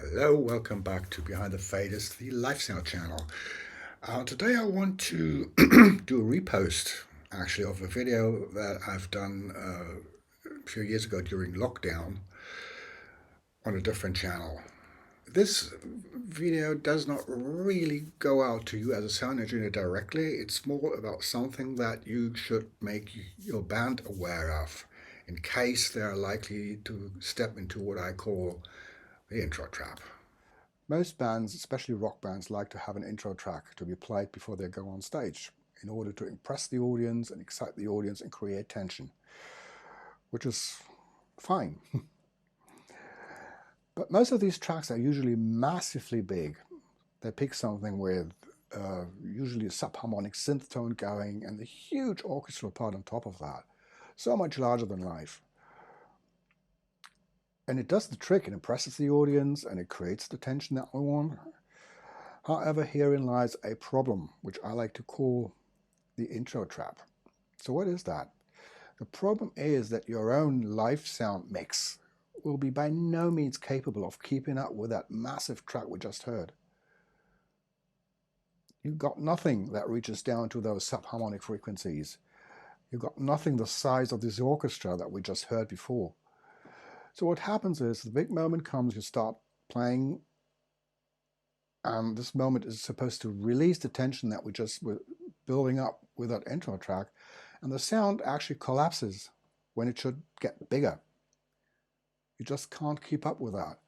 Hello, welcome back to Behind the Faders, the Lifestyle channel. Today I want to do a repost actually of a video that I've done a few years ago during lockdown on a different channel. This video does not really go out to you as a sound engineer directly. It's more about something that you should make your band aware of in case they are likely to step into what I call the intro trap. Most bands, especially rock bands, like to have an intro track to be played before they go on stage in order to impress the audience and excite the audience and create tension, which is fine. But most of these tracks are usually massively big. They pick something with usually a subharmonic synth tone going and the huge orchestral part on top of that. So much larger than life. And it does the trick. It impresses the audience and it creates the tension that we want. However, herein lies a problem, which I like to call the intro trap. So what is that? The problem is that your own live sound mix will be by no means capable of keeping up with that massive track we just heard. You've got nothing that reaches down to those subharmonic frequencies. You've got nothing the size of this orchestra that we just heard before. So what happens is the big moment comes, you start playing, and this moment is supposed to release the tension that we just were building up with that intro track, and the sound actually collapses when it should get bigger. You just can't keep up with that.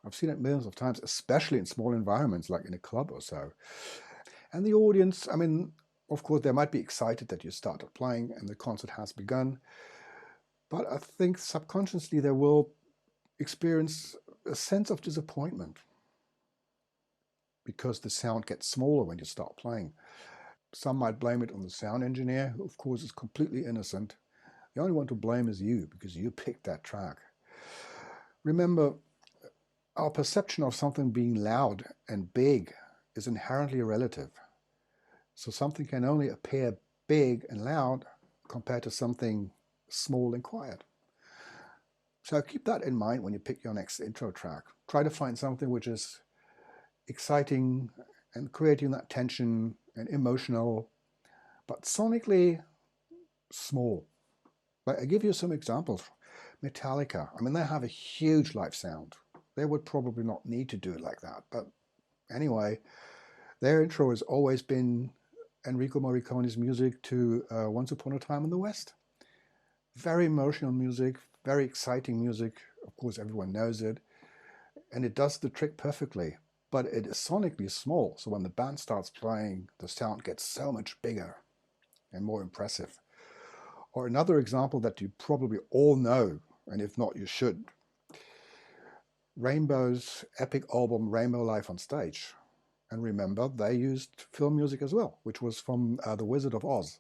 I've seen it millions of times, especially in small environments like in a club or so. And the audience, I mean, of course, they might be excited that you started playing and the concert has begun, but I think subconsciously they will experience a sense of disappointment because the sound gets smaller when you start playing. Some might blame it on the sound engineer, who of course is completely innocent. The only one to blame is you, because you picked that track. Remember, our perception of something being loud and big is inherently relative. So something can only appear big and loud compared to something small and quiet. So keep that in mind when you pick your next intro track. Try to find something which is exciting and creating that tension and emotional, but sonically small. But I give you some examples. Metallica, I mean, they have a huge live sound. They would probably not need to do it like that. But anyway, their intro has always been Enrico Morricone's music to Once Upon a Time in the West. Very emotional music, very exciting music. Of course, everyone knows it. And it does the trick perfectly. But it is sonically small. So when the band starts playing, the sound gets so much bigger and more impressive. Or another example that you probably all know, and if not, you should. Rainbow's epic album Rainbow Live on Stage. And remember, they used film music as well, which was from The Wizard of Oz.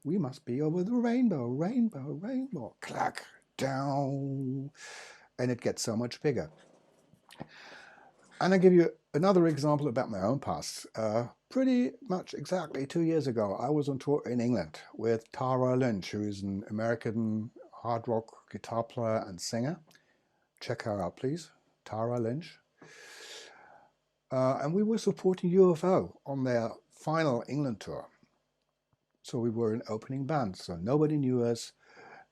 We must be over the rainbow, rainbow, rainbow. Clack, down. And it gets so much bigger. And I'll give you another example about my own past. Pretty much exactly 2 years ago, I was on tour in England with Tara Lynch, who is an American hard rock guitar player and singer. Check her out, please. Tara Lynch. And we were supporting UFO on their final England tour. So we were an opening band. So nobody knew us.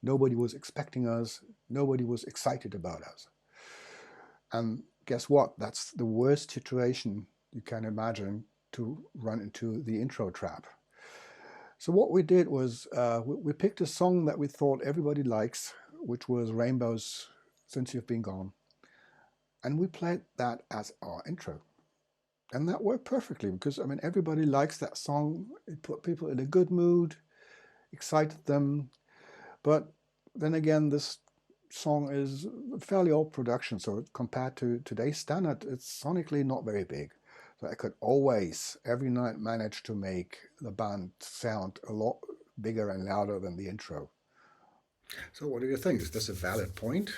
Nobody was expecting us. Nobody was excited about us. And guess what? That's the worst situation you can imagine to run into the intro trap. So what we did was we picked a song that we thought everybody likes, which was Rainbow's Since You've Been Gone. And we played that as our intro. And that worked perfectly because, I mean, everybody likes that song. It put people in a good mood, excited them. But then again, this song is a fairly old production, so compared to today's standard, it's sonically not very big. So I could always, every night, manage to make the band sound a lot bigger and louder than the intro. So what do you think? Is this a valid point?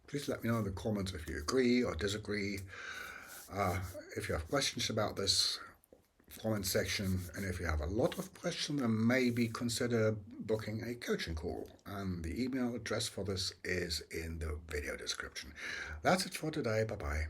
Please let me know in the comments if you agree or disagree. If you have questions about this, comment section, and if you have a lot of questions, then maybe consider booking a coaching call. And the email address for this is in the video description. That's it for today. Bye bye.